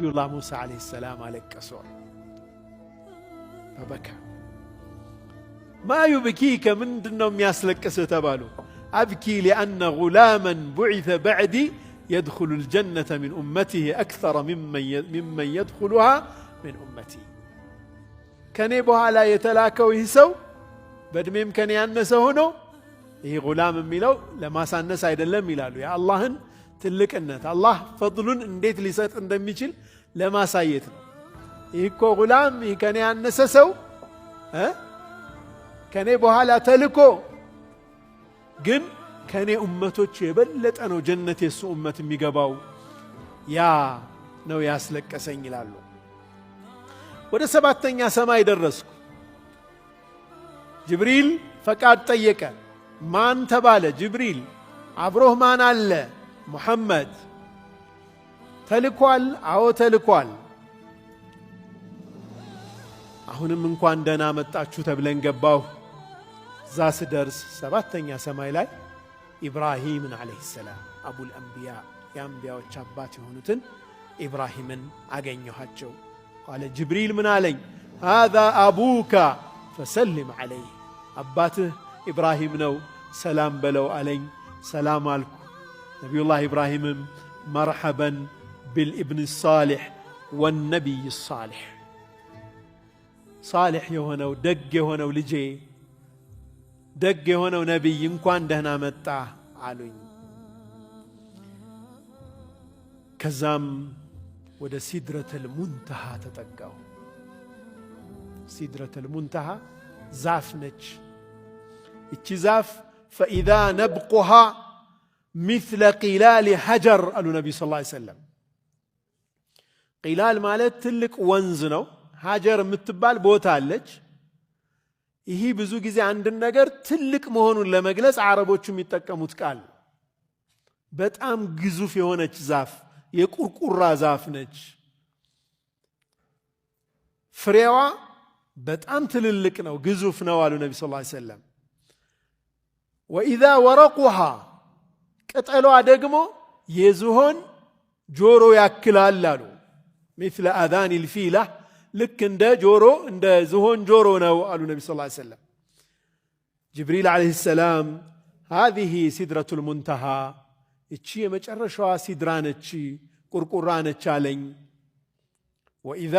ነቢዩላህ ሙሳ ዓለይሂ ሰላም አለቀሱ። ፈበካ ማ ዩብኪከ ምንድነው የሚያስለቅስህ ተባሉ። አብኪ ሊአነ ጉላመን ቡዒተ በዕዲ የድኹሉ ልጀነተ ሚን ኡመቲህ አክተረ ሚመን የድኹሉሃ ሚን ኡመቲ። ከኔ በኋላ የተላከው ይህ ሰው በእድሜም ከኔ ያነሰ ሆኖ፣ ይህ ጉላም የሚለው ለማሳነስ አይደለም ይላሉ። የአላህን ትልቅነት አላህ ፈድሉን እንዴት ሊሰጥ እንደሚችል ለማሳየት ነው። ይህ እኮ ጉላም፣ ይህ ከኔ ያነሰ ሰው ከኔ በኋላ ተልኮ ግን ከኔ ኡመቶች የበለጠ ነው ጀነት የሱ ኡመት የሚገባው። ያ ነው ያስለቀሰኝ ይላሉ። ወደ 7ኛ ሰማይ ደረስኩ። ጅብሪል ፈቃድ ጠየቀ። ማን ተባለ? ጅብሪል። አብሮህ ማን አለ? ሙሐመድ። ተልኳል? አዎ ተልኳል። አሁንም እንኳን ደህና መጣችሁ ተብለን ገባሁ። እዛ ስደርስ 7ኛ ሰማይ ላይ ኢብራሂምን ዓለይሂ ሰላም አቡል አንቢያ የአንቢያዎች አባት የሆኑትን ኢብራሂምን አገኘኋቸው። ቃለ ጅብሪል ምን አለኝ? ሃዛ አቡካ ፈሰልም ዓለይህ፣ አባትህ ኢብራሂም ነው ሰላም በለው አለኝ። ሰላም አልኩ። ነቢዩላህ ኢብራሂምም መርሐበን ብልኢብን ሳሊሕ ወነቢይ ሳሊሕ፣ ሳሊሕ የሆነው ደግ የሆነው ልጄ፣ ደግ የሆነው ነቢይ እንኳን ደህና መጣ አሉኝ። ከዛም ወደ ሲድረተል ሙንተሃ ተጠጋው። ሲድረተል ሙንተሃ ዛፍ ነች። እቺ ዛፍ ፈኢዛ ነብቁሃ ሚስለ ቂላል ሐጀር አሉ ነቢዩ ሰለላሁ ዐለይሂ ወሰለም። ቂላል ማለት ትልቅ ወንዝ ነው። ሐጀር የምትባል ቦታ አለች። ይህ ብዙ ጊዜ አንድን ነገር ትልቅ መሆኑን ለመግለጽ አረቦቹ የሚጠቀሙት ቃል። በጣም ግዙፍ የሆነች ዛፍ የቁርቁራ ዛፍ ነች። ፍሬዋ በጣም ትልልቅ ነው፣ ግዙፍ ነው አሉ ነቢ ሰለላሁ ዐለይሂ ወሰለም። ወኢዛ ወረቁሃ ቅጠሏ ደግሞ የዝሆን ጆሮ ያክላል አሉ። ሚስለ አዛኒ ልፊላ ልክ እንደ ጆሮ እንደ ዝሆን ጆሮ ነው አሉ ነቢ ሰለላሁ ዐለይሂ ወሰለም። ጅብሪል ዓለይሂ ሰላም ሃዚህ ሲድረቱል ሙንተሃ፣ እቺ የመጨረሻዋ ሲድራ ነች፣ ቁርቁራ ነች አለኝ። ወኢዛ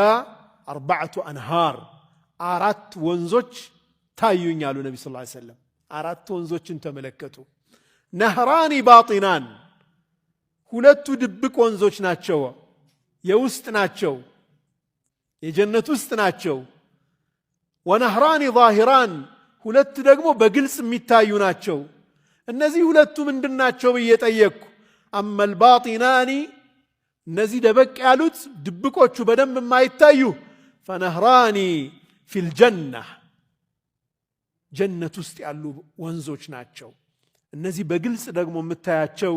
4 አንሃር 4 ወንዞች ታዩኝ አሉ ነቢ ሰለላሁ ዐለይሂ ወሰለም። 4 ወንዞችን ተመለከቱ። ነህራኒ ባጢናን፣ 2ቱ ድብቅ ወንዞች ናቸው፣ የውስጥ ናቸው፣ የጀነት ውስጥ ናቸው። ወነህራኒ ዛሂራን፣ 2 ደግሞ በግልጽ የሚታዩ ናቸው። እነዚህ 2ቱ ምንድናቸው ብዬ ጠየቅኩ። አመል ባጢናኒ፣ እነዚህ ደበቅ ያሉት ድብቆቹ በደንብ የማይታዩ ፈነህራኒ ፊል ጀና፣ ጀነት ውስጥ ያሉ ወንዞች ናቸው። እነዚህ በግልጽ ደግሞ የምታያቸው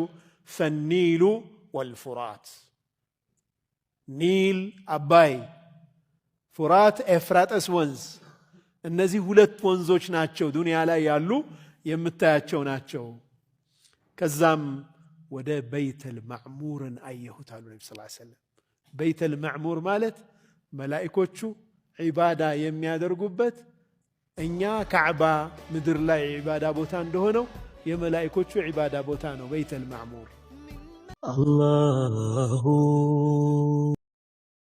ፈኒሉ ወልፉራት፣ ኒል አባይ፣ ፉራት ኤፍራጠስ ወንዝ። እነዚህ 2 ወንዞች ናቸው ዱንያ ላይ ያሉ የምታያቸው ናቸው። ከዛም ወደ በይተል ማዕሙርን አየሁት አሉ ነቢ ሰለላሁ ዐለይሂ ወሰለም። በይተል ማዕሙር ማለት መላኢኮቹ ዒባዳ የሚያደርጉበት፣ እኛ ካዕባ ምድር ላይ ዒባዳ ቦታ እንደሆነው የመላኢኮቹ ዒባዳ ቦታ ነው በይተል ማዕሙር። አላሁ